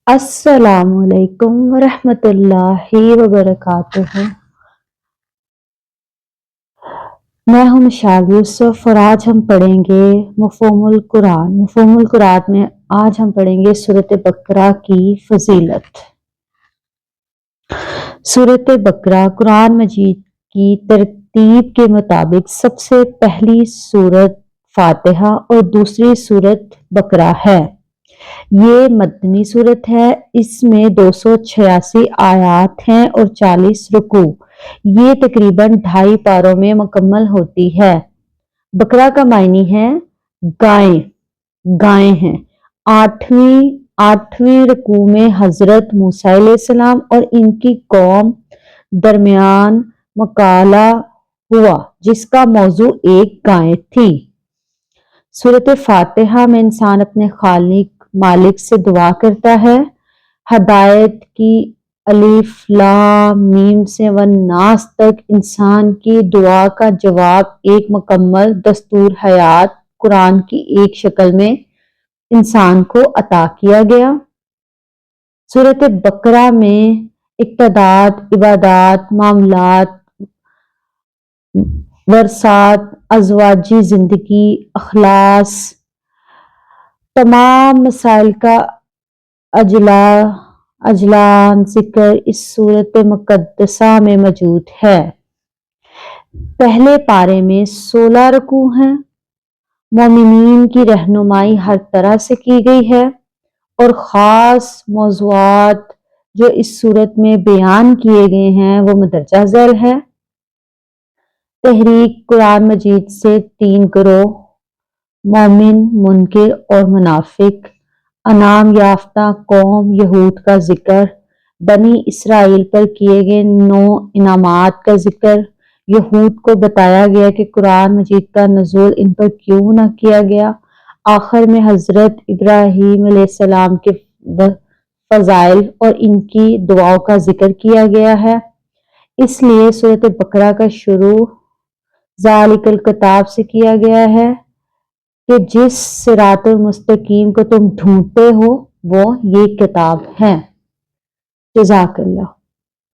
अस्सलामु अलैकुम वरहमतुल्लाहि वबरकातुहू। मैं हूँ मिशाल यूसुफ और आज हम पढ़ेंगे मफ़हूमुल कुरान। मफ़हूमुल कुरान में आज हम पढ़ेंगे सूरत बकरा की फजीलत। सूरत बकरा कुरान मजीद की तरतीब के मुताबिक सबसे पहली सूरत फातिहा और दूसरी सूरत बकरा है। ये मदनी सूरत है। इसमें 286 आयात हैं और 40 रुकू। ये तकरीबन 2.5 पारों में मुकम्मल होती है। बकरा का मायनी है गाय, गाय हैं। आठवीं रुकू में हजरत मूसा अलैहिस्सलाम और इनकी कौम दरमियान मकाला हुआ जिसका मौजू एक गाय थी। सूरत फातिहा में इंसान अपने खालिक मालिक से दुआ करता है। हदायत की अलिफ लाम मीम से वन नास तक इंसान की दुआ का जवाब एक मुकम्मल दस्तूर हयात कुरान की एक शक्ल में इंसान को अता किया गया। सूरत बकरा में इक्तदात, इबादात, मामलात, वरसात, अज़वाजी जिंदगी, अखलास, तमाम मसाइल का अजलान जिक्र इस सूरत मुकद्दसा में मौजूद है। पहले पारे में 16 रुकू हैं। मोमिनीन की रहनुमाई हर तरह से की गई है और ख़ास मौज़ूआत जो इस सूरत में बयान किए गए हैं वो मदरजा ज़ैल है। तहरीक कुरान मजीद से 3 गिरोह मोमिन, मुनकिर और मुनाफिक, अनाम याफ्ता कौम यहूद का जिक्र, बनी इसराइल पर किए गए 9 इनामात का जिक्र, यहूद को बताया गया कि कुरान मजीद का नज़ूल इन पर क्यों न किया गया। आखिर में हजरत इब्राहीम अलैहिस्सलाम के फजाइल और इनकी दुआओं का जिक्र किया गया है। इसलिए सूरत बकरा का शुरू ज़ालिकल किताब से किया गया है कि जिस सिरातुल मुस्तकीम को तुम ढूंढते हो वो ये किताब है। जज़ाकल्लाह।